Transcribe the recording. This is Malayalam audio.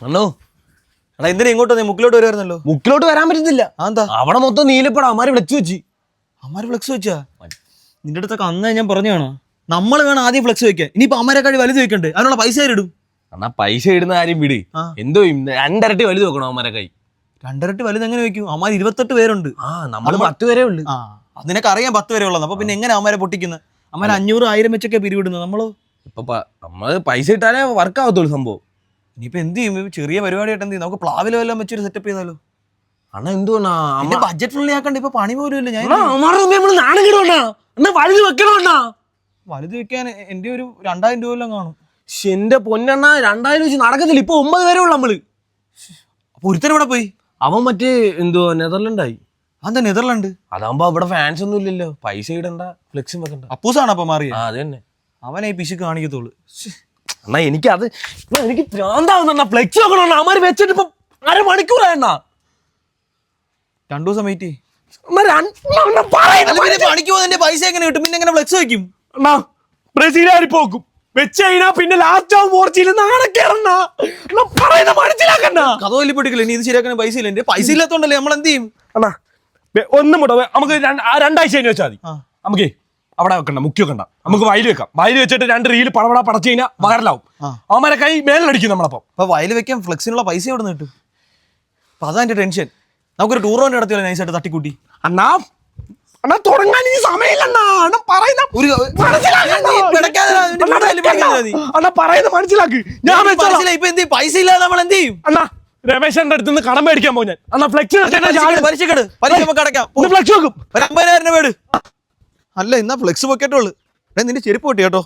അണ്ണോ എടാ എന്തിനാ ഇങ്ങോട്ട് വന്നേ? മുക്കിലോട്ട് വരുമായിരുന്നല്ലോ. മുക്കിലോട്ട് വരാൻ പറ്റത്തില്ല. എന്താ അവിടെ മൊത്തം നീലപ്പടം അമ്മാര് ഫ്ലെക്സ് വെച്ച്. അമ്മാര് ഫ്ലെക്സ് വെച്ചാ? നിന്റെ അടുത്തൊക്കെ അന്നേ ഞാൻ പറഞ്ഞാണോ നമ്മൾ വേണം ആദ്യം ഫ്ലെക്സ് വെക്കാൻ. ഇനിയിപ്പോ അമ്മരെക്കാടി വലുത് വെക്കണ്ടേ? അതിനുള്ള പൈസ ആരിടും? എന്നാ പൈസ ഇടുന്ന കാര്യം വിട്. എന്തോ 2 ഇരട്ടി വലുത് വെക്കണം അമ്മാരെ കൈ. 2 ഇരട്ടി വലുത് എങ്ങനെ വെക്കും? അമ്മാര് 28 പേരുണ്ട്. നമ്മള് 10 പേരേ ഉള്ളു. അതിനൊക്കെ അറിയാം 10 വരെ ഉള്ളത്. അപ്പൊ പിന്നെ എങ്ങനെ അമ്മാരെ പൊട്ടിക്കുന്നത്? അമ്മാരെ 500 1000 വെച്ചൊക്കെ പിരിവിടുന്നത്. ഇപ്പൊ നമ്മള് പൈസ ഇട്ടാലേ വർക്ക് ആവത്തുള്ളൂ സംഭവം. ഇനിയിപ്പോ എന്ത് ചെയ്യും? ചെറിയ പരിപാടിയായിട്ട് എന്ത് ചെയ്യും? നമുക്ക് പ്ലാവിലോ എല്ലാം വെച്ചൊരു സെറ്റപ്പ് ചെയ്താലോ? അണ്ണാ എന്തുകൊണ്ടാ ബഡ്ജറ്റ് ഫ്രണ്ട്ലി ആക്കണ്ട? ഇപ്പൊ പണി പോലും ഇല്ല. ഞാൻ വലുത് വെക്കണോണ്ടാ. വലുത് വെക്കാൻ എന്റെ ഒരു 2000 രൂപ എല്ലാം കാണും. എന്റെ പൊന്നെണ്ണ 2000 വെച്ച് നടക്കത്തില്ല. ഇപ്പൊ 9 പേരേ ഉള്ളു നമ്മള്. അപ്പൊ ഒരുത്തരം ഇവിടെ പോയി. അവൻ മറ്റേ എന്തോ നെതർലൻഡായി. അതെന്താ നെതർലൻഡ്? അതാകുമ്പോ അവിടെ ഫാൻസ് ഒന്നും ഇല്ലല്ലോ. പൈസ ഇടണ്ട, ഫ്ലെക്സും വെക്കണ്ട. അപ്പൂസാണ് അപ്പൊ മാറിയ? അത് തന്നെ. അവനെ ഈ പിശുക്ക് കാണിക്കത്തുള്ളു. എന്നാ എനിക്ക് ഭ്രാന്താവുന്ന ഫ്ലെക്സ് വെക്കണോ? അമാര് വെച്ചിട്ട് ഇപ്പൊ 1/2 മണിക്കൂറായണ്ണ. 2 ദിവസം വെയിറ്റ്. പണിക്ക് പോകുന്നതിന്റെ പൈസ എങ്ങനെ കിട്ടും? പിന്നെ എങ്ങനെ ഫ്ലെക്സ് വെക്കും? ബ്രസീലുകാരി പോക്കും വെച്ച് കഴിഞ്ഞാ പിന്നെ ലാസ്റ്റ് ആവും പോർച്ചുഗൽ. കഥ വലിപ്പിടിക്കില്ല. ഇനി ഇത് ശരിയാക്കാൻ പൈസ ഇല്ല. എന്റെ പൈസ ഇല്ലാത്തോണ്ടല്ലേ നമ്മൾ എന്ത് ചെയ്യും? അണ്ണാ ഒന്നും കൂടെ നമുക്ക് 2 ആഴ്ച കഴിഞ്ഞ് വെച്ചാൽ മതി. നമുക്ക് അവിടെ വെക്കണ്ട, മുക്കി വെക്കണ്ട. നമുക്ക് വയല് വെക്കാം. വയല് വെച്ചിട്ട് 2 റീല് പടപട പടച്ചു കഴിഞ്ഞാൽ വൈറലാവും. അവന്മാരെ കൈ മേലടിക്കും നമ്മളപ്പം. അപ്പൊ വയല് വെക്കാൻ ഫ്ലെക്സിനുള്ള പൈസ എവിടെ നിന്ന് കിട്ടും? അപ്പൊ അതാ എന്റെ ടെൻഷൻ. നമുക്കൊരു ടൂർണമെന്റ് നടത്തിയല്ലോ നൈസായിട്ട് തട്ടിക്കൂട്ടി. അണ്ണാ തുടങ്ങാൻ ഈ സമയമില്ലണ്ണാ. മനസ്സിലാക്ക്. ഞാൻ പൈസ ഇല്ലാതെ നമ്മൾ എന്ത് ചെയ്യും? അണ്ണാ രമേശന്റെ അടുത്ത് നിന്ന് കടം മേടിക്കാൻ പോകും ഞാൻ. അണ്ണാ ഫ്ലെക്സ് ഫ്ലെക്സ് വെക്കും. 50,000 രൂപ. അല്ല എന്നാ ഫ്ലെക്സ് വെക്കേട്ടുള്ളൂ. നിന്റെ ചെരുപ്പ് പൊട്ടി കേട്ടോ.